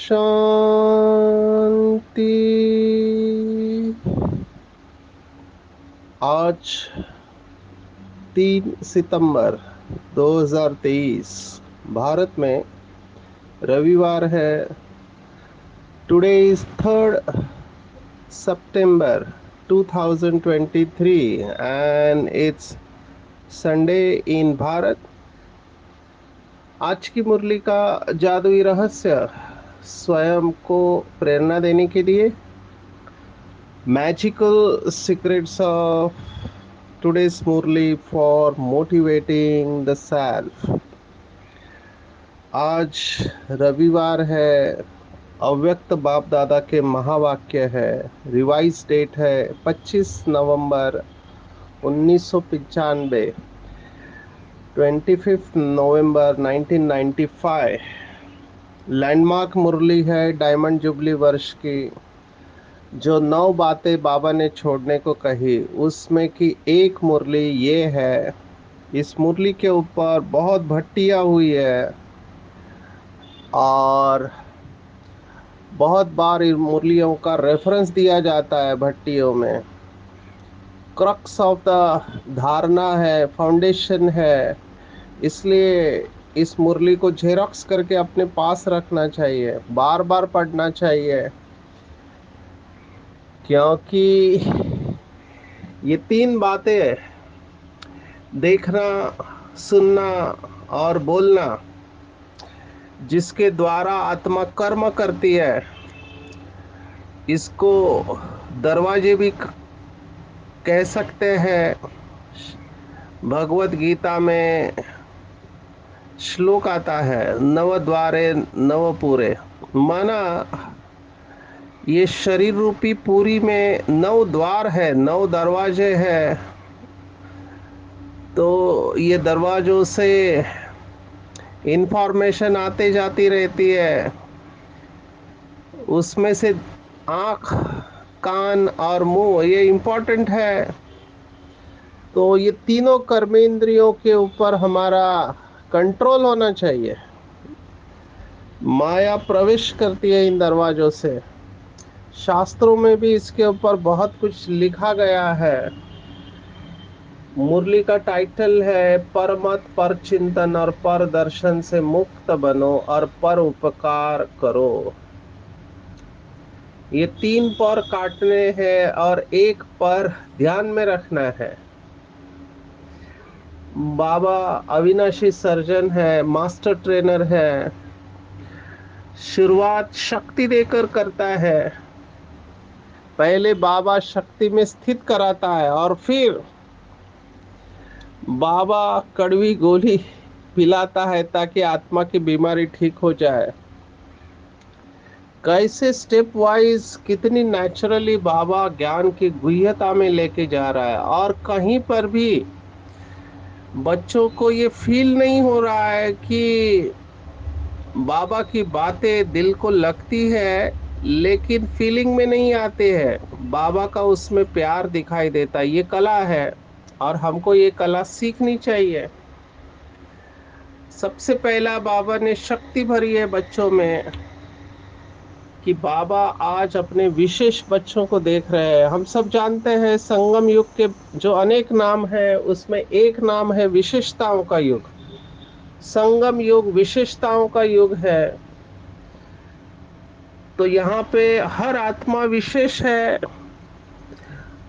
शांति। आज 3 सितंबर 2023 भारत में रविवार है। Today is 3 September 2023 and it's Sunday in Bharat. आज की मुरली का जादुई रहस्य स्वयं को प्रेरणा देने के लिए magical secrets of today's Murli for motivating the self। आज रविवार है। अव्यक्त बाप दादा के महावाक्य है। रिवाइज डेट है 25 नवंबर 1995, 25 नवंबर 1995। लैंडमार्क मुरली है डायमंड जुबली वर्ष की। जो 9 बातें बाबा ने छोड़ने को कही उसमें की एक मुरली ये है। इस मुरली के ऊपर बहुत भट्टियां हुई है और बहुत बार इन मुरलियों का रेफरेंस दिया जाता है भट्टियों में। क्रक्स ऑफ द धारणा है, फाउंडेशन है। इसलिए इस मुरली को जेरॉक्स करके अपने पास रखना चाहिए, बार बार पढ़ना चाहिए, क्योंकि ये 3 बातें देखना, सुनना और बोलना जिसके द्वारा आत्मा कर्म करती है, इसको दरवाजे भी कह सकते हैं। भगवत गीता में श्लोक आता है, नव द्वारे नव पूरे। माना ये शरीर रूपी पूरी में 9 द्वार है, 9 दरवाजे हैं। तो ये दरवाजों से इंफॉर्मेशन आते जाती रहती है। उसमें से आँख, कान और मुंह ये इम्पोर्टेंट है। तो ये तीनों कर्मेंद्रियों के ऊपर हमारा कंट्रोल होना चाहिए। माया प्रवेश करती है इन दरवाजों से। शास्त्रों में भी इसके ऊपर बहुत कुछ लिखा गया है। मुरली का टाइटल है परमत, पर चिंतन और पर दर्शन से मुक्त बनो और पर उपकार करो। ये 3 पर काटने हैं और एक पर ध्यान में रखना है। बाबा अविनाशी सर्जन है, मास्टर ट्रेनर है। शुरुआत शक्ति देकर करता है। पहले बाबा शक्ति में स्थित कराता है और फिर बाबा कड़वी गोली पिलाता है ताकि आत्मा की बीमारी ठीक हो जाए। कैसे स्टेप वाइज कितनी नेचुरली बाबा ज्ञान की गुह्यता में लेके जा रहा है। और कहीं पर भी बच्चों को ये फील नहीं हो रहा है कि बाबा की बातें दिल को लगती है लेकिन फीलिंग में नहीं आते हैं। बाबा का उसमें प्यार दिखाई देता है। ये कला है और हमको ये कला सीखनी चाहिए। सबसे पहला बाबा ने शक्ति भरी है बच्चों में कि बाबा आज अपने विशेष बच्चों को देख रहे हैं। हम सब जानते हैं संगम युग के जो अनेक नाम है उसमें एक नाम है विशेषताओं का युग। संगम युग विशेषताओं का युग है। तो यहाँ पे हर आत्मा विशेष है।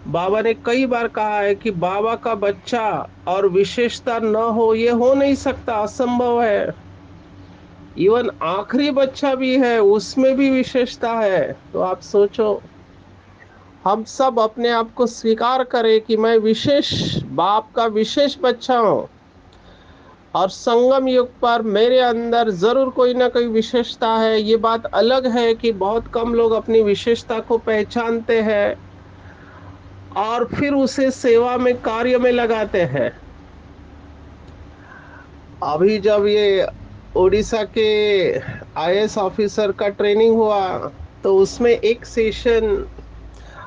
बाबा ने कई बार कहा है कि बाबा का बच्चा और विशेषता न हो ये हो नहीं सकता, असंभव है। इवन आखिरी बच्चा भी है, उसमें भी विशेषता है। तो आप सोचो, हम सब अपने आप को स्वीकार करें कि मैं विशेष बाप का विशेष बच्चा हूं, और संगम युग पर मेरे अंदर जरूर कोई ना कोई विशेषता है। ये बात अलग है कि बहुत कम लोग अपनी विशेषता को पहचानते हैं और फिर उसे सेवा में, कार्य में लगाते हैं। अभी जब ये उड़ीसा के आईएएस ऑफिसर का ट्रेनिंग हुआ, तो उसमें एक सेशन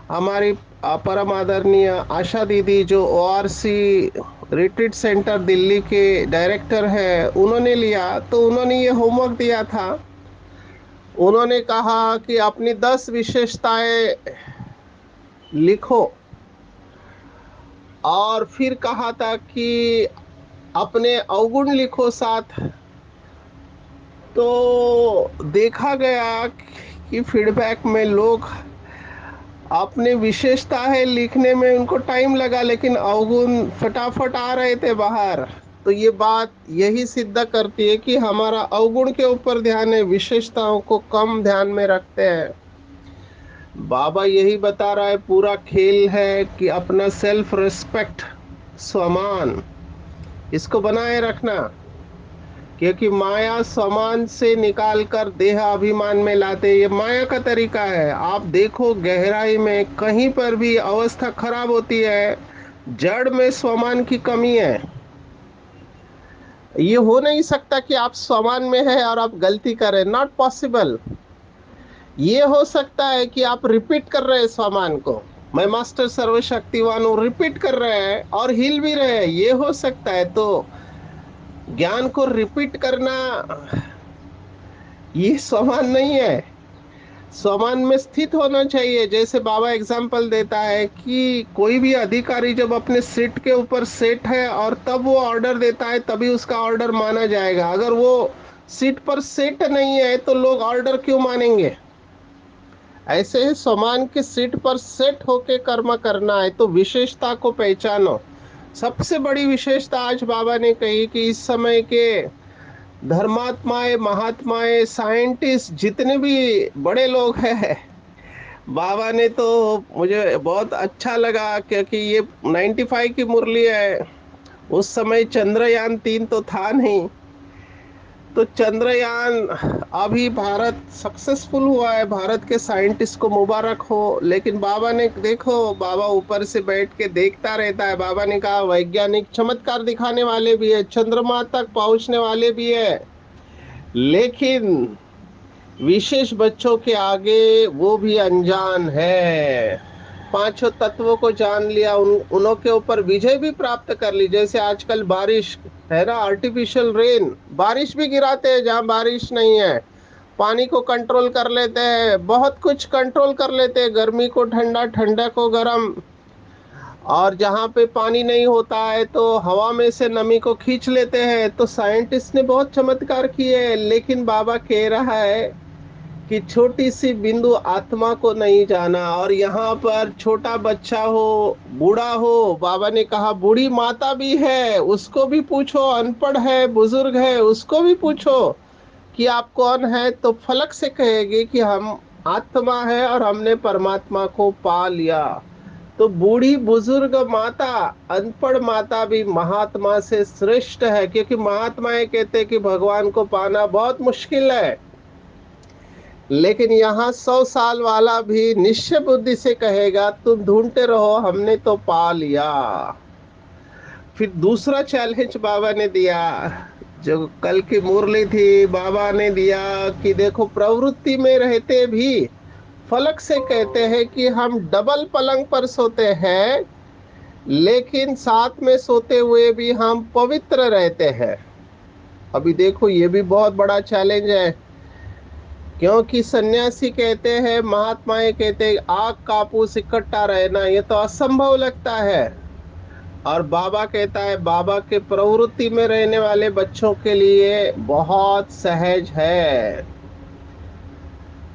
हमारी परम आदरणीय आशा दीदी, जो ओआरसी रिट्रीट सेंटर दिल्ली के डायरेक्टर है, उन्होंने लिया। तो उन्होंने ये होमवर्क दिया था। उन्होंने कहा कि अपनी 10 विशेषताएं लिखो, और फिर कहा था कि अपने अवगुण लिखो साथ। तो देखा गया कि फीडबैक में लोग अपने विशेषता है लिखने में उनको टाइम लगा, लेकिन अवगुण फटाफट आ रहे थे बाहर। तो ये बात यही सिद्ध करती है कि हमारा अवगुण के ऊपर ध्यान है, विशेषताओं को कम ध्यान में रखते हैं। बाबा यही बता रहा है, पूरा खेल है कि अपना सेल्फ रिस्पेक्ट, स्वमान, इसको बनाए रखना। क्योंकि माया स्वमान से निकाल कर देह अभिमान में लाते, ये माया का तरीका है। आप देखो, गहराई में कहीं पर भी अवस्था खराब होती है, जड़ में स्वमान की कमी है। ये हो नहीं सकता कि आप स्वमान में है और आप गलती करें, नॉट पॉसिबल। ये हो सकता है कि आप रिपीट कर रहे हैं स्वमान को, मैं मास्टर सर्वशक्तिवान हूं, रिपीट कर रहे हैं और हिल भी रहे हैं, ये हो सकता है। तो ज्ञान को रिपीट करना ये समान नहीं है, समान में स्थित होना चाहिए। जैसे बाबा एग्जाम्पल देता है कि कोई भी अधिकारी जब अपने सीट के ऊपर सेट है और तब वो ऑर्डर देता है, तभी उसका ऑर्डर माना जाएगा। अगर वो सीट पर सेट नहीं है तो लोग ऑर्डर क्यों मानेंगे? ऐसे ही समान की सीट पर सेट होके कर्म करना है। तो विशेषता को पहचानो। सबसे बड़ी विशेषता आज बाबा ने कही कि इस समय के धर्मात्माएं, महात्माएं, साइंटिस्ट, जितने भी बड़े लोग हैं, बाबा ने तो, मुझे बहुत अच्छा लगा क्योंकि ये 95 की मुरली है। उस समय चंद्रयान 3 तो था नहीं। तो चंद्रयान, अभी भारत सक्सेसफुल हुआ है, भारत के साइंटिस्ट को मुबारक हो। लेकिन बाबा ने देखो, बाबा ऊपर से बैठ के देखता रहता है। बाबा ने कहा वैज्ञानिक चमत्कार दिखाने वाले भी है, चंद्रमा तक पहुंचने वाले भी है, लेकिन विशेष बच्चों के आगे वो भी अनजान है। पांचों तत्वों को जान लिया, उनों के ऊपर विजय भी प्राप्त कर ली। जैसे आजकल बारिश है ना, आर्टिफिशियल रेन, बारिश भी गिराते हैं जहां बारिश नहीं है, पानी को कंट्रोल कर लेते हैं, बहुत कुछ कंट्रोल कर लेते हैं, गर्मी को ठंडा, ठंडा को गर्म। और जहाँ पे पानी नहीं होता है तो हवा में से नमी को खींच लेते हैं। तो साइंटिस्ट ने बहुत चमत्कार किए हैं, लेकिन बाबा कह रहा है कि छोटी सी बिंदु आत्मा को नहीं जाना। और यहाँ पर छोटा बच्चा हो, बूढ़ा हो, बाबा ने कहा बूढ़ी माता भी है, उसको भी पूछो, अनपढ़ है, बुजुर्ग है, उसको भी पूछो कि आप कौन है, तो फलक से कहेगी कि हम आत्मा है और हमने परमात्मा को पा लिया। तो बूढ़ी, बुजुर्ग माता, अनपढ़ माता भी महात्मा से श्रेष्ठ है, क्योंकि महात्माएं कहते हैं कि भगवान को पाना बहुत मुश्किल है। लेकिन यहाँ 100 साल वाला भी निश्चय बुद्धि से कहेगा तुम ढूंढते रहो, हमने तो पा लिया। फिर दूसरा चैलेंज बाबा ने दिया, जो कल की मुरली थी, बाबा ने दिया कि देखो, प्रवृत्ति में रहते भी फलक से कहते हैं कि हम डबल पलंग पर सोते हैं, लेकिन साथ में सोते हुए भी हम पवित्र रहते हैं। अभी देखो, ये भी बहुत बड़ा चैलेंज है, क्योंकि सन्यासी कहते हैं, महात्माएं कहते हैं आग कापूस इकट्ठा रहना ये तो असंभव लगता है। और बाबा कहता है, बाबा के प्रवृत्ति में रहने वाले बच्चों के लिए बहुत सहज है,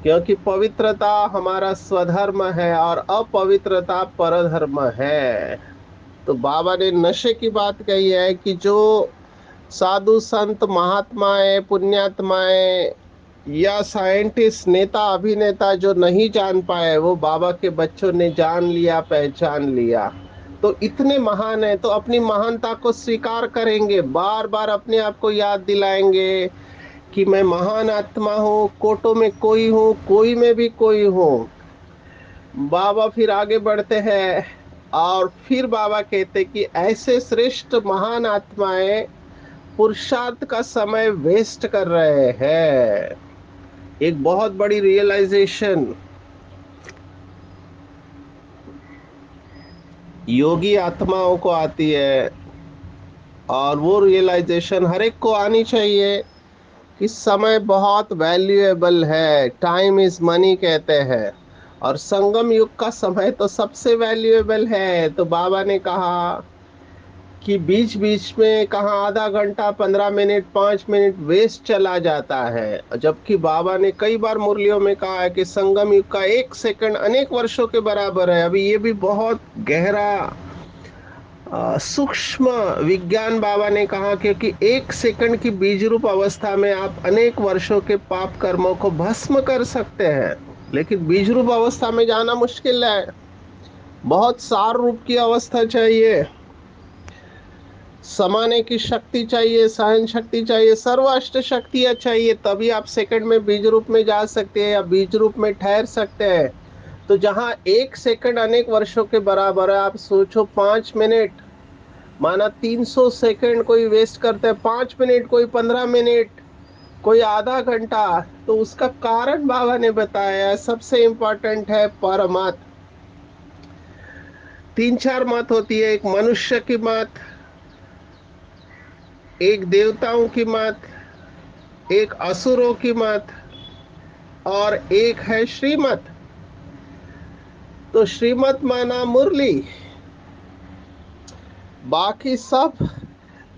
क्योंकि पवित्रता हमारा स्वधर्म है और अपवित्रता परधर्म है। तो बाबा ने नशे की बात कही है कि जो साधु संत महात्माएं पुण्यात्माएं या साइंटिस्ट नेता अभिनेता जो नहीं जान पाए वो बाबा के बच्चों ने जान लिया, पहचान लिया। तो इतने महान है तो अपनी महानता को स्वीकार करेंगे, बार बार अपने आप को याद दिलाएंगे कि मैं महान आत्मा हूँ, कोटो में कोई हूँ, कोई में भी कोई हूँ। बाबा फिर आगे बढ़ते हैं और फिर बाबा कहते कि ऐसे श्रेष्ठ महान आत्माएं पुरुषार्थ का समय वेस्ट कर रहे हैं। एक बहुत बड़ी रियलाइजेशन योगी आत्माओं को आती है, और वो रियलाइजेशन हर एक को आनी चाहिए कि समय बहुत वैल्यूएबल है, टाइम इज मनी कहते हैं, और संगम युग का समय तो सबसे वैल्यूएबल है। तो बाबा ने कहा कि बीच बीच में कहाँ आधा घंटा 15 मिनट 5 मिनट वेस्ट चला जाता है, जबकि बाबा ने कई बार मुरलियों में कहा है कि संगम युग का 1 सेकंड अनेक वर्षों के बराबर है। अभी ये भी बहुत गहरा सूक्ष्म विज्ञान बाबा ने कहा, क्योंकि 1 सेकंड की बीज रूप अवस्था में आप अनेक वर्षों के पाप कर्मों को भस्म कर सकते हैं, लेकिन बीज रूप अवस्था में जाना मुश्किल है। बहुत सार रूप की अवस्था चाहिए, समाने की शक्ति चाहिए, सहन शक्ति चाहिए, सर्व अष्ट शक्तियां चाहिए, तभी आप सेकंड में बीज रूप में जा सकते हैं या बीज रूप में ठहर सकते हैं। तो जहां 1 सेकंड अनेक वर्षों के बराबर है, आप सोचो 5 मिनट माना 300 सेकंड कोई वेस्ट करता है, 5 मिनट कोई 15 मिनट कोई आधा घंटा। तो उसका कारण बाबा ने बताया, सबसे इंपॉर्टेंट है परमत। तीन चार मत होती है, एक मनुष्य की मत, एक देवताओं की मत, एक असुरों की मत, और एक है श्रीमत। तो श्रीमत माना मुरली, बाकी सब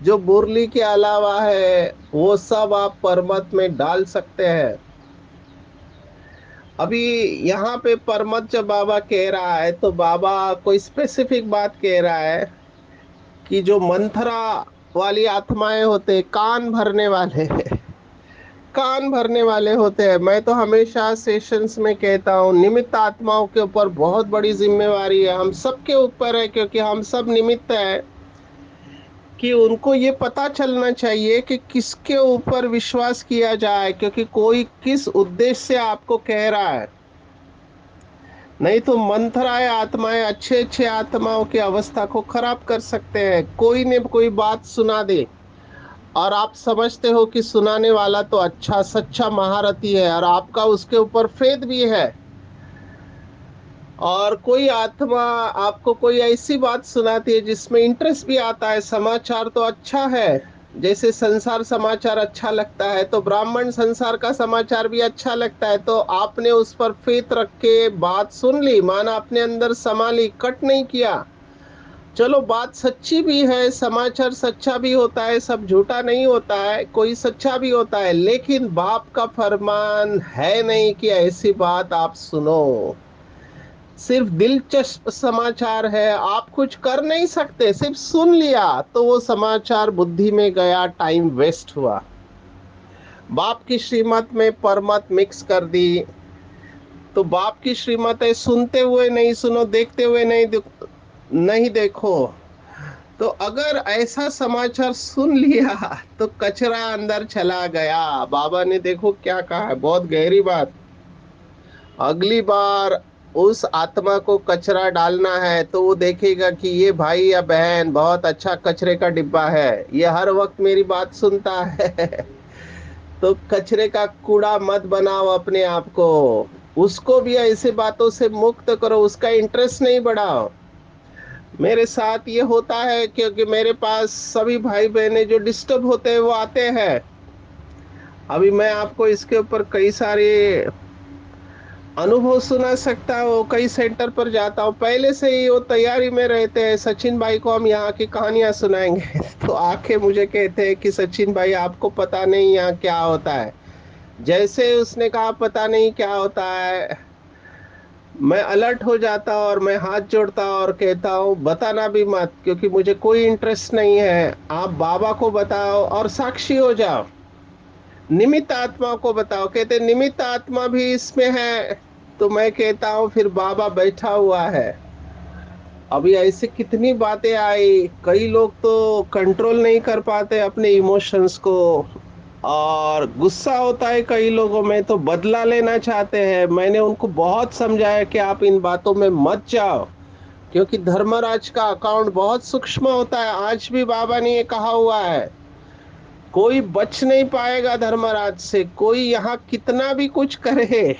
जो मुरली के अलावा है वो सब आप परमत में डाल सकते हैं। अभी यहाँ पे परमत जब बाबा कह रहा है तो बाबा कोई स्पेसिफिक बात कह रहा है कि जो मंथरा वाली आत्माएं होते, कान भरने वाले कान भरने वाले होते हैं। मैं तो हमेशा सेशंस में कहता हूँ, निमित्त आत्माओं के ऊपर बहुत बड़ी जिम्मेवारी है, हम सबके ऊपर है, क्योंकि हम सब निमित्त है। कि उनको ये पता चलना चाहिए कि किसके ऊपर विश्वास किया जाए, क्योंकि कोई किस उद्देश्य से आपको कह रहा है। नहीं तो मंथराय आत्माएं अच्छे अच्छे आत्माओं की अवस्था को खराब कर सकते हैं। कोई ने कोई बात सुना दे और आप समझते हो कि सुनाने वाला तो अच्छा सच्चा महारथी है और आपका उसके ऊपर फेथ भी है, और कोई आत्मा आपको कोई ऐसी बात सुनाती है जिसमें इंटरेस्ट भी आता है, समाचार तो अच्छा है, जैसे संसार समाचार अच्छा लगता है तो ब्राह्मण संसार का समाचार भी अच्छा लगता है, तो आपने उस पर फेथ रख के बात सुन ली, माना अपने अंदर समा ली, कट नहीं किया। चलो बात सच्ची भी है, समाचार सच्चा भी होता है, सब झूठा नहीं होता है, कोई सच्चा भी होता है, लेकिन बाप का फरमान है नहीं कि ऐसी बात आप सुनो। सिर्फ दिलचस्प समाचार है, आप कुछ कर नहीं सकते, सिर्फ सुन लिया तो वो समाचार बुद्धि में गया, टाइम वेस्ट हुआ। बाप की श्रीमत में परमत मिक्स कर दी। तो बाप की श्रीमत है, सुनते हुए नहीं सुनो, देखते हुए नहीं देखो। तो अगर ऐसा समाचार सुन लिया तो कचरा अंदर चला गया। बाबा ने देखो क्या कहा है, बहुत गहरी बात। अगली बार उस आत्मा को कचरा डालना है तो वो देखेगा कि ये भाई या बहन बहुत अच्छा कचरे का डिब्बा है, ये हर वक्त मेरी बात सुनता है तो कचरे का कूड़ा मत बनाओ अपने आप को, उसको भी ऐसे बातों से मुक्त करो, उसका इंटरेस्ट नहीं बढ़ाओ। मेरे साथ ये होता है क्योंकि मेरे पास सभी भाई बहने जो डिस्टर्ब होते हैं वो आते हैं। अभी मैं आपको इसके ऊपर कई सारे अनुभव सुना सकता हूँ, कई सेंटर पर जाता हूँ, पहले से ही वो तैयारी में रहते हैं, सचिन भाई को हम यहाँ की कहानियां सुनाएंगे तो आके मुझे कहते हैं कि सचिन भाई आपको पता नहीं यहाँ क्या होता है। जैसे उसने कहा पता नहीं क्या होता है, मैं अलर्ट हो जाता और मैं हाथ जोड़ता और कहता हूँ बताना भी मत, क्योंकि मुझे कोई इंटरेस्ट नहीं है। आप बाबा को बताओ और साक्षी हो जाओ। निमित्त आत्मा को बताओ। कहते निमित्त आत्मा भी इसमें है। तो मैं कहता हूँ फिर बाबा बैठा हुआ है। अभी ऐसे कितनी बातें आई, कई लोग तो कंट्रोल नहीं कर पाते अपने इमोशंस को, और गुस्सा होता है कई लोगों में तो बदला लेना चाहते हैं। मैंने उनको बहुत समझाया कि आप इन बातों में मत जाओ, क्योंकि धर्मराज का अकाउंट बहुत सूक्ष्म होता है। आज भी बाबा ने ये कहा हुआ है, कोई बच नहीं पाएगा धर्मराज से। कोई यहाँ कितना भी कुछ करे,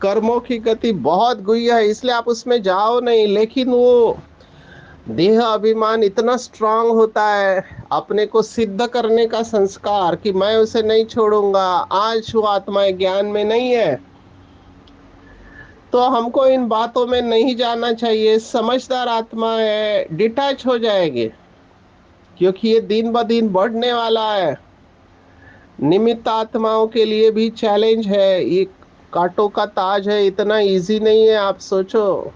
कर्मों की गति बहुत गुह्य है, इसलिए आप उसमें जाओ नहीं। लेकिन वो देह अभिमान इतना स्ट्रांग होता है, अपने को सिद्ध करने का संस्कार कि मैं उसे नहीं छोड़ूंगा। आज वो आत्माएं ज्ञान में नहीं है, तो हमको इन बातों में नहीं जाना चाहिए। समझदार आत्मा है, डिटैच हो जाएगी, क्योंकि ये दिन ब दिन बढ़ने वाला है। निमित्त आत्माओं के लिए भी चैलेंज है। ये कांटों का ताज है, इतना इजी नहीं है। आप सोचो,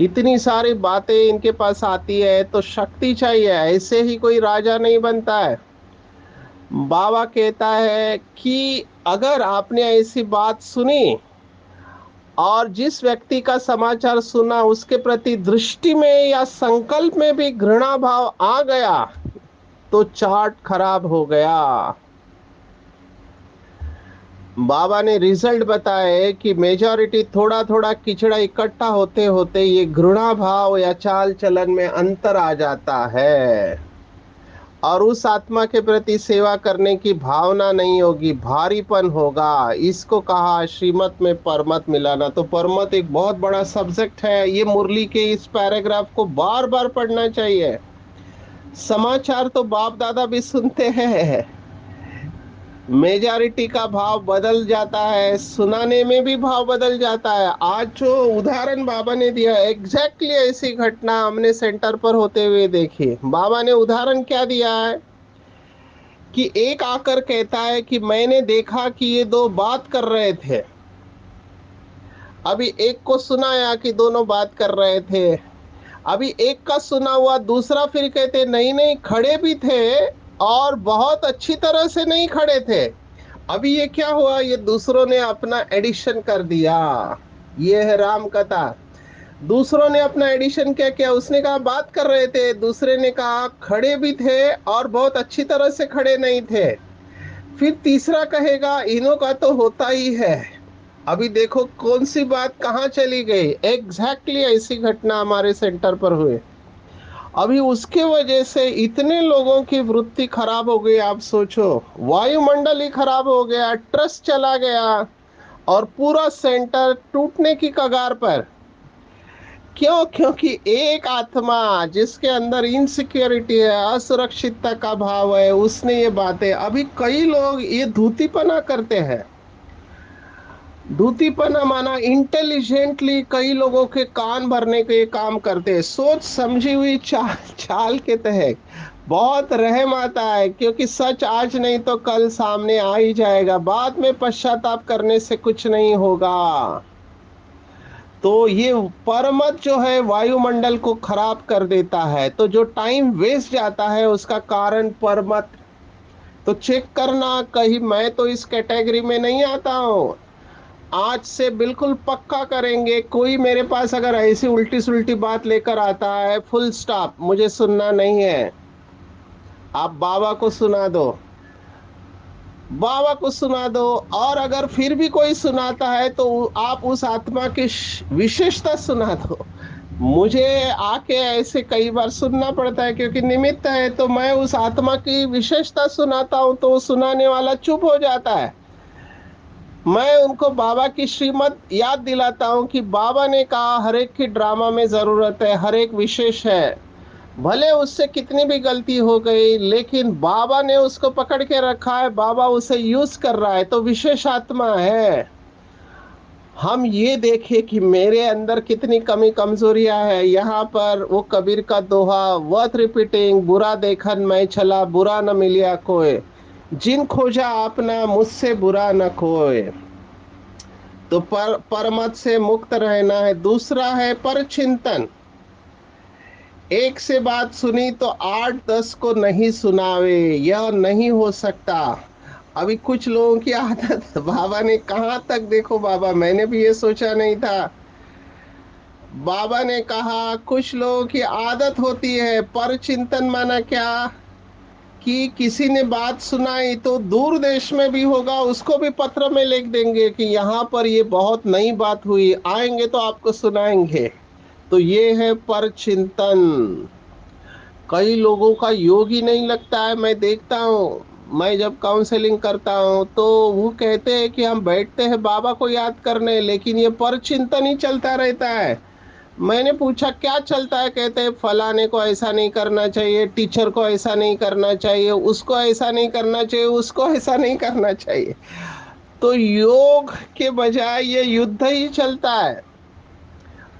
इतनी सारी बातें इनके पास आती है तो शक्ति चाहिए, ऐसे ही कोई राजा नहीं बनता है। बाबा कहता है कि अगर आपने ऐसी बात सुनी और जिस व्यक्ति का समाचार सुना उसके प्रति दृष्टि में या संकल्प में भी घृणा भाव आ गया, तो चार्ट खराब हो गया। बाबा ने रिजल्ट बताए कि मेजॉरिटी थोड़ा थोड़ा किचड़ा इकट्ठा होते होते ये घृणा भाव या चाल चलन में अंतर आ जाता है, और उस आत्मा के प्रति सेवा करने की भावना नहीं होगी, भारीपन होगा। इसको कहा श्रीमत में परमत मिलाना। तो परमत एक बहुत बड़ा सब्जेक्ट है। ये मुरली के इस पैराग्राफ को बार बार पढ़ना चाहिए। समाचार तो बाप दादा भी सुनते हैं, मेजॉरिटी का भाव बदल जाता है, सुनाने में भी भाव बदल जाता है। आज जो उदाहरण बाबा ने दिया, एग्जैक्टली ऐसी घटना हमने सेंटर पर होते हुए देखी। बाबा ने उदाहरण क्या दिया है कि एक आकर कहता है कि मैंने देखा कि ये दो बात कर रहे थे। अभी एक को सुनाया कि दोनों बात कर रहे थे। अभी एक का सुना हुआ दूसरा फिर कहते नहीं नहीं खड़े भी थे, और बहुत अच्छी तरह से नहीं खड़े थे। अभी ये क्या हुआ, ये दूसरों ने अपना एडिशन कर दिया। ये है राम कथा। दूसरों ने अपना एडिशन क्या किया, उसने कहा बात कर रहे थे, दूसरे ने कहा खड़े भी थे और बहुत अच्छी तरह से खड़े नहीं थे। फिर तीसरा कहेगा इन्हों का तो होता ही है। अभी देखो कौन सी बात कहाँ चली गई। एग्जैक्टली ऐसी घटना हमारे सेंटर पर हुई। अभी उसके वजह से इतने लोगों की वृत्ति खराब हो गई। आप सोचो, वायुमंडल ही खराब हो गया, ट्रस्ट चला गया, और पूरा सेंटर टूटने की कगार पर। क्यों? क्योंकि एक आत्मा जिसके अंदर इनसिक्योरिटी है, असुरक्षितता का भाव है, उसने ये बातें। अभी कई लोग ये धूतीपना करते हैं। धूतीपना माना इंटेलिजेंटली कई लोगों के कान भरने के काम करते हैं, सोच समझी हुई चाल चाल के तहत। बहुत रहम आता है, क्योंकि सच आज नहीं तो कल सामने आ ही जाएगा। बाद में पश्चाताप करने से कुछ नहीं होगा। तो ये परमत जो है वायुमंडल को खराब कर देता है। तो जो टाइम वेस्ट जाता है उसका कारण परमत। तो चेक करना, कहीं मैं तो इस कैटेगरी में नहीं आता हूँ। आज से बिल्कुल पक्का करेंगे, कोई मेरे पास अगर ऐसी उल्टी सुल्टी बात लेकर आता है, फुल स्टॉप, मुझे सुनना नहीं है। आप बाबा को सुना दो, बाबा को सुना दो। और अगर फिर भी कोई सुनाता है तो आप उस आत्मा की विशेषता सुना दो। मुझे आके ऐसे कई बार सुनना पड़ता है, क्योंकि निमित्त है। तो मैं उस आत्मा की विशेषता सुनाता हूँ तो सुनाने वाला चुप हो जाता है। मैं उनको बाबा की श्रीमत याद दिलाता हूँ कि बाबा ने कहा हर एक की ड्रामा में जरूरत है, हर एक विशेष है। भले उससे कितनी भी गलती हो गई, लेकिन बाबा ने उसको पकड़ के रखा है, बाबा उसे यूज कर रहा है, तो विशेष आत्मा है। हम ये देखें कि मेरे अंदर कितनी कमी कमजोरियां है। यहाँ पर वो कबीर का दोहा, वर्थ रिपीटिंग, बुरा देखन मैं चला बुरा न मिलिया कोई, जिन खोजा अपना मुझसे बुरा न कोई। तो परमत से मुक्त रहना है। दूसरा है परचिंतन। एक से बात सुनी तो 8-10 को नहीं सुनावे, यह नहीं हो सकता। अभी कुछ लोगों की आदत, बाबा ने कहाँ तक, देखो बाबा, मैंने भी ये सोचा नहीं था। बाबा ने कहा कुछ लोगों की आदत होती है, पर चिंतन माना क्या, कि किसी ने बात सुनाई तो दूर देश में भी होगा, उसको भी पत्र में लिख देंगे कि यहाँ पर ये बहुत नई बात हुई, आएंगे तो आपको सुनाएंगे। तो ये है पर चिंतन। कई लोगों का योग ही नहीं लगता है, मैं देखता हूँ। मैं जब काउंसलिंग करता हूँ तो वो कहते हैं कि हम बैठते हैं बाबा को याद करने, लेकिन ये पर चिंतन ही चलता रहता है। मैंने पूछा क्या चलता है, कहते हैं फलाने को ऐसा नहीं करना चाहिए, टीचर को ऐसा नहीं करना चाहिए, उसको ऐसा नहीं करना चाहिए, उसको ऐसा नहीं करना चाहिए। तो योग के बजाय ये युद्ध ही चलता है।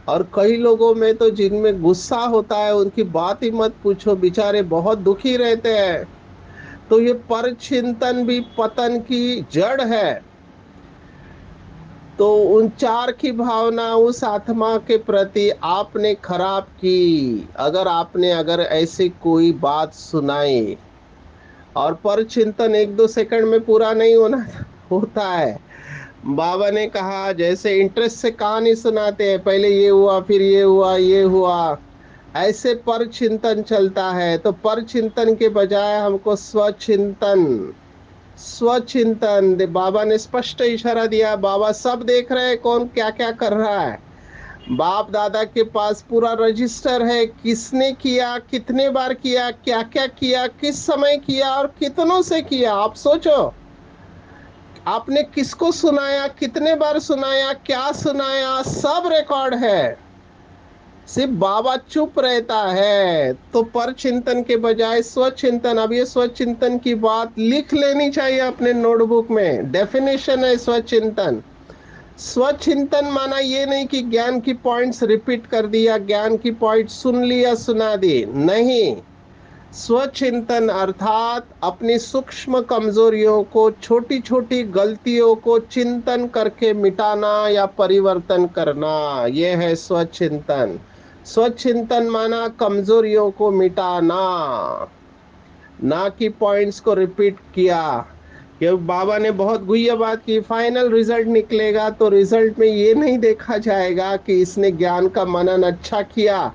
और कई लोगों में तो जिनमें गुस्सा होता है उनकी बात ही मत पूछो, बेचारे बहुत दुखी रहते हैं। तो ये परचिंतन भी पतन की जड़ है। तो उन चार की भावना उस आत्मा के प्रति आपने खराब की, अगर ऐसी कोई बात सुनाई, और पर चिंतन 1-2 सेकंड में पूरा नहीं होना होता है। बाबा ने कहा जैसे इंटरेस्ट से कहानी सुनाते हैं, पहले ये हुआ फिर ये हुआ ये हुआ, ऐसे पर चिंतन चलता है। तो पर चिंतन के बजाय हमको स्वचिंतन, स्वचिंतन बाबा ने स्पष्ट इशारा दिया। बाबा सब देख रहे हैं कौन क्या क्या कर रहा है। बाप दादा के पास पूरा रजिस्टर है, किसने किया, कितने बार किया, क्या क्या किया, किस समय किया और कितनों से किया। आप सोचो, आपने किसको सुनाया, कितने बार सुनाया, क्या सुनाया, सब रिकॉर्ड है। सिर्फ बाबा चुप रहता है। तो पर चिंतन के बजाय स्वचिंतन। अब ये स्वचिंतन की बात लिख लेनी चाहिए अपने नोटबुक में। डेफिनेशन है स्वचिंतन। स्वचिंतन माना ये नहीं कि ज्ञान की पॉइंट्स रिपीट कर दिया, ज्ञान की पॉइंट सुन लिया सुना दी, नहीं। स्वचिंतन अर्थात अपनी सूक्ष्म कमजोरियों को, छोटी छोटी गलतियों को चिंतन करके मिटाना या परिवर्तन करना, यह है स्वचिंतन। स्वचिंतन माना कमजोरियों को मिटाना, ना कि पॉइंट्स को रिपीट किया। क्योंकि बाबा ने बहुत गुह्य बात की, फाइनल रिजल्ट निकलेगा तो रिजल्ट में ये नहीं देखा जाएगा कि इसने ज्ञान का मनन अच्छा किया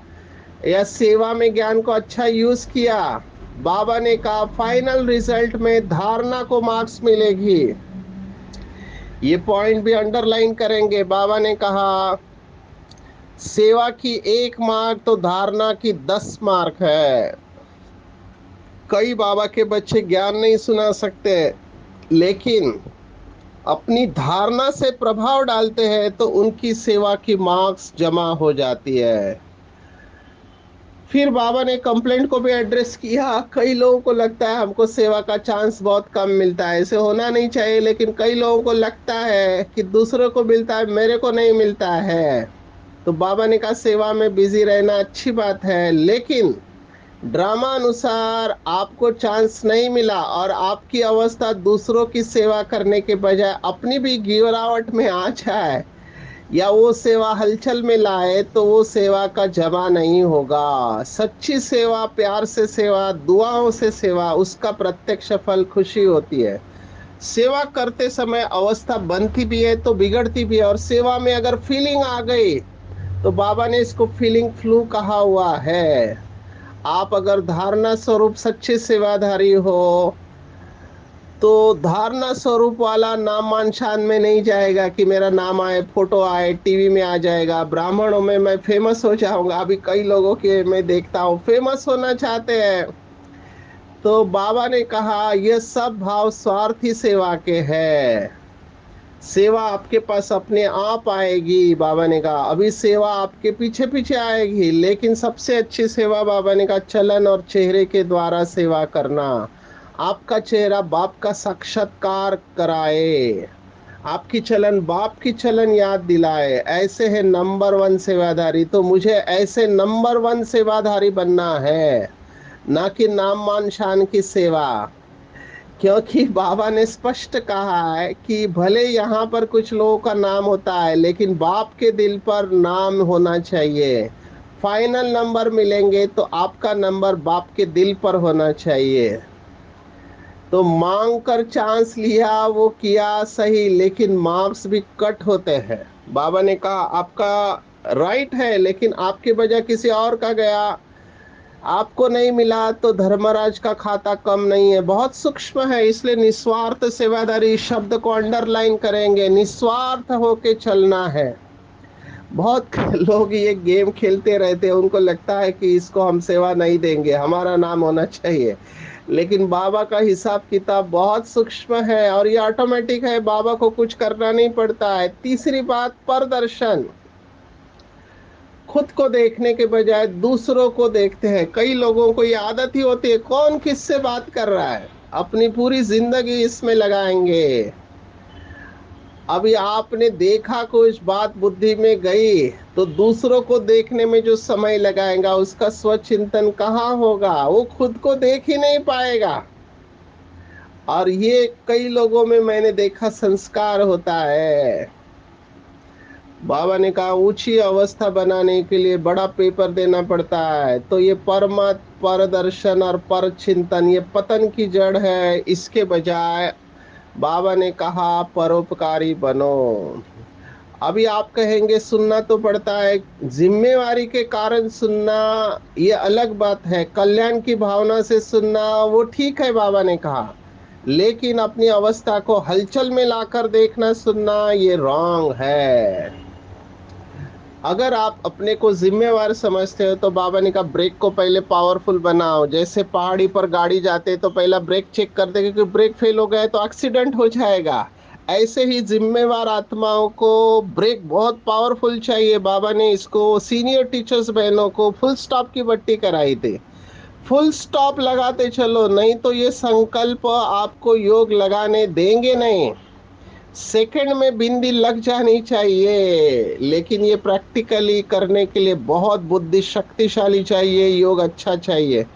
या सेवा में ज्ञान को अच्छा यूज किया। बाबा ने कहा फाइनल रिजल्ट में धारणा को मार्क्स मिलेगी। ये पॉइंट भी अंडरलाइन करेंगे। बाबा ने कहा सेवा की 1 मार्क तो धारणा की 10 मार्क है। कई बाबा के बच्चे ज्ञान नहीं सुना सकते, लेकिन अपनी धारणा से प्रभाव डालते हैं तो उनकी सेवा की मार्क्स जमा हो जाती है। फिर बाबा ने कंप्लेंट को भी एड्रेस किया। कई लोगों को लगता है हमको सेवा का चांस बहुत कम मिलता है, ऐसे होना नहीं चाहिए, लेकिन कई लोगों को लगता है कि दूसरों को मिलता है, मेरे को नहीं मिलता है। तो बाबा ने कहा सेवा में बिजी रहना अच्छी बात है, लेकिन ड्रामा अनुसार आपको चांस नहीं मिला और आपकी अवस्था दूसरों की सेवा करने के बजाय अपनी भी गिरावट में आ जाए या वो सेवा हलचल में लाए तो वो सेवा का जमा नहीं होगा। सच्ची सेवा, प्यार से सेवा, दुआओं से सेवा, उसका प्रत्यक्ष फल खुशी होती है। सेवा करते समय अवस्था बनती भी है तो बिगड़ती भी है, और सेवा में अगर फीलिंग आ गई तो बाबा ने इसको फीलिंग फ्लू कहा हुआ है। आप अगर धारणा स्वरूप सच्चे सेवाधारी हो तो धारणा स्वरूप वाला नाम मान शान में नहीं जाएगा कि मेरा नाम आए, फोटो आए, टीवी में आ जाएगा, ब्राह्मणों में मैं फेमस हो जाऊंगा। अभी कई लोगों के मैं देखता हूँ फेमस होना चाहते हैं। तो बाबा ने कहा ये सब भाव स्वार्थी सेवा के हैं। सेवा आपके पास अपने आप आएगी। बाबा ने कहा अभी सेवा आपके पीछे पीछे आएगी, लेकिन सबसे अच्छी सेवा बाबा ने कहा चलन और चेहरे के द्वारा सेवा करना। आपका चेहरा बाप का साक्षात्कार कराए, आपकी चलन बाप की चलन याद दिलाए, ऐसे है नंबर 1 सेवाधारी। तो मुझे ऐसे नंबर 1 सेवाधारी बनना है, ना कि नाम मान शान की सेवा। क्योंकि बाबा ने स्पष्ट कहा है कि भले यहाँ पर कुछ लोगों का नाम होता है, लेकिन बाप के दिल पर नाम होना चाहिए। फाइनल नंबर मिलेंगे तो आपका नंबर बाप के दिल पर होना चाहिए। तो मांग कर चांस लिया, वो किया सही, लेकिन मार्क्स भी कट होते हैं। बाबा ने कहा आपका राइट है, लेकिन आपकी वजह किसी और का गया, आपको नहीं मिला तो धर्मराज का खाता कम नहीं है। बहुत सूक्ष्म है, इसलिए निस्वार्थ सेवादारी शब्द को अंडरलाइन करेंगे। निस्वार्थ होके चलना है। बहुत लोग ये गेम खेलते रहते हैं, उनको लगता है कि इसको हम सेवा नहीं देंगे, हमारा नाम होना चाहिए। लेकिन बाबा का हिसाब किताब बहुत सूक्ष्म है और ये ऑटोमेटिक है, बाबा को कुछ करना नहीं पड़ता है। तीसरी बात, प्रदर्शन। खुद को देखने के बजाय दूसरों को देखते हैं। कई लोगों को ये आदत ही होती है, कौन किससे बात कर रहा है, अपनी पूरी जिंदगी इसमें लगाएंगे। अभी आपने देखा कुछ बात बुद्धि में गई, तो दूसरों को देखने में जो समय लगाएगा उसका स्वचिंतन कहाँ होगा, वो खुद को देख ही नहीं पाएगा। और ये कई लोगों में मैंने देखा संस्कार होता है। बाबा ने कहा ऊंची अवस्था बनाने के लिए बड़ा पेपर देना पड़ता है, तो ये परमत, परदर्शन और पर चिंतन ये पतन की जड़ है। इसके बजाय बाबा ने कहा परोपकारी बनो। अभी आप कहेंगे सुनना तो पड़ता है, जिम्मेवारी के कारण सुनना ये अलग बात है। कल्याण की भावना से सुनना वो ठीक है, बाबा ने कहा, लेकिन अपनी अवस्था को हलचल में लाकर देखना सुनना ये रॉन्ग है। अगर आप अपने को जिम्मेवार समझते हो तो बाबा ने कहा ब्रेक को पहले पावरफुल बनाओ। जैसे पहाड़ी पर गाड़ी जाते तो पहला ब्रेक चेक करते, क्योंकि ब्रेक फेल हो गया तो एक्सीडेंट हो जाएगा। ऐसे ही जिम्मेवार आत्माओं को ब्रेक बहुत पावरफुल चाहिए। बाबा ने इसको सीनियर टीचर्स बहनों को फुल स्टॉप की बट्टी कराई थी। फुल स्टॉप लगाते चलो, नहीं तो ये संकल्प आपको योग लगाने देंगे नहीं। सेकंड में बिंदी लग जानी चाहिए, लेकिन ये प्रैक्टिकली करने के लिए बहुत बुद्धि शक्तिशाली चाहिए, योग अच्छा चाहिए।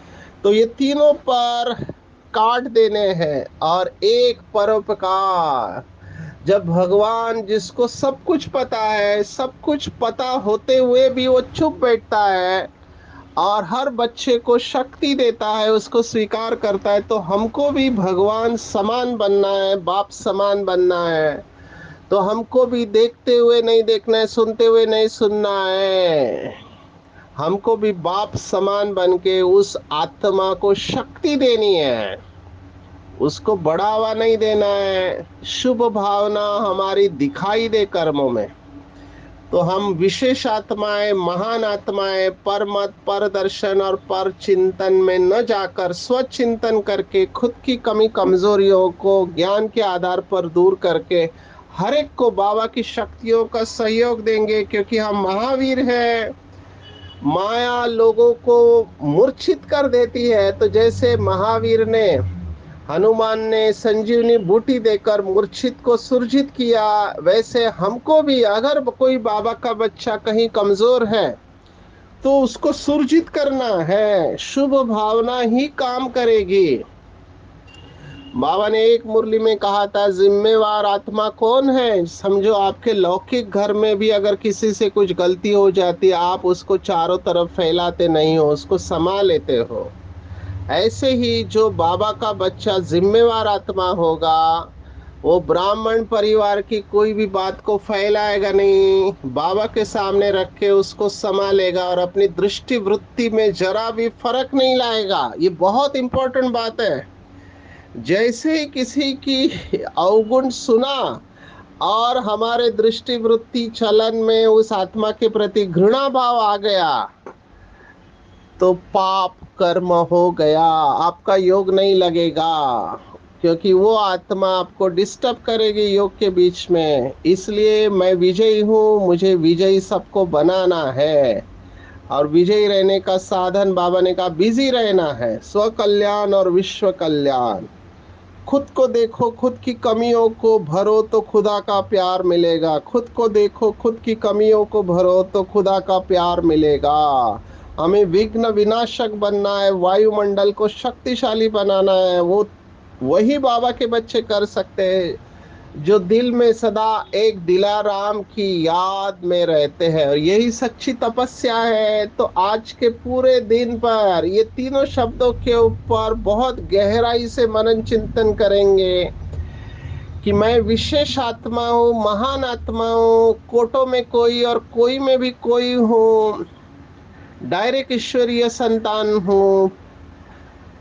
तो ये तीनों पर काट देने हैं। और एक परोपकार। जब भगवान जिसको सब कुछ पता है, सब कुछ पता होते हुए भी वो चुप बैठता है और हर बच्चे को शक्ति देता है, उसको स्वीकार करता है, तो हमको भी भगवान समान बनना है, बाप समान बनना है। तो हमको भी देखते हुए नहीं देखना है, सुनते हुए नहीं सुनना है। हमको भी बाप समान बन के उस आत्मा को शक्ति देनी है, उसको बढ़ावा नहीं देना है। शुभ भावना हमारी दिखाई दे कर्मों में। तो हम विशेष आत्माएं, महान आत्माएं, परमत, परदर्शन और पर चिंतन में न जाकर स्वचिंतन करके खुद की कमी कमजोरियों को ज्ञान के आधार पर दूर करके हर एक को बाबा की शक्तियों का सहयोग देंगे। क्योंकि हम महावीर हैं। माया लोगों को मूर्छित कर देती है, तो जैसे महावीर ने, हनुमान ने संजीवनी बूटी देकर मूर्छित को सुरजित किया, वैसे हमको भी अगर कोई बाबा का बच्चा कहीं कमजोर है तो उसको सुरजित करना है। शुभ भावना ही काम करेगी। बाबा ने एक मुरली में कहा था जिम्मेवार आत्मा कौन है। समझो आपके लौकिक घर में भी अगर किसी से कुछ गलती हो जाती है, आप उसको चारों तरफ फैलाते नहीं हो, उसको समा लेते हो। ऐसे ही जो बाबा का बच्चा जिम्मेवार आत्मा होगा, वो ब्राह्मण परिवार की कोई भी बात को फैलाएगा नहीं, बाबा के सामने रख के उसको संभालेगा और अपनी दृष्टि वृत्ति में जरा भी फर्क नहीं लाएगा। ये बहुत इंपॉर्टेंट बात है। जैसे ही किसी की अवगुण सुना और हमारे दृष्टि वृत्ति चलन में उस आत्मा के प्रति घृणा भाव आ गया, तो पाप कर्म हो गया, आपका योग नहीं लगेगा। क्योंकि वो आत्मा आपको डिस्टर्ब करेगी योग के बीच में। इसलिए मैं विजयी हूँ, मुझे विजयी सबको बनाना है। और विजयी रहने का साधन बाबा ने कहा बिजी रहना है, स्व कल्याण और विश्व कल्याण। खुद को देखो, खुद की कमियों को भरो तो खुदा का प्यार मिलेगा। खुद को देखो, खुद की कमियों को भरो तो खुदा का प्यार मिलेगा। हमें विघ्न विनाशक बनना है, वायुमंडल को शक्तिशाली बनाना है। वो वही बाबा के बच्चे कर सकते हैं जो दिल में सदा एक दिलाराम की याद में रहते हैं, और यही सच्ची तपस्या है। तो आज के पूरे दिन पर ये तीनों शब्दों के ऊपर बहुत गहराई से मनन चिंतन करेंगे कि मैं विशेष आत्मा हूँ, महान आत्मा हूँ, कोटों में कोई और कोई में भी कोई हूँ, डायरेक्ट ईश्वरीय संतान हूँ।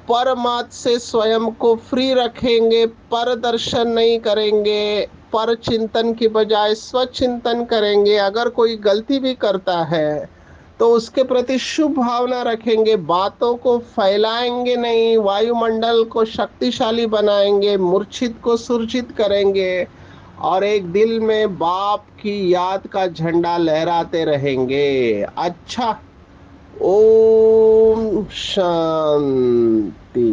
परमात्म से स्वयं को फ्री रखेंगे, पर दर्शन नहीं करेंगे, पर चिंतन की बजाय स्वचिंतन करेंगे। अगर कोई गलती भी करता है तो उसके प्रति शुभ भावना रखेंगे, बातों को फैलाएंगे नहीं, वायुमंडल को शक्तिशाली बनाएंगे, मूर्छित को सुरक्षित करेंगे, और एक दिल में बाप की याद का झंडा लहराते रहेंगे। अच्छा, ओम शांति।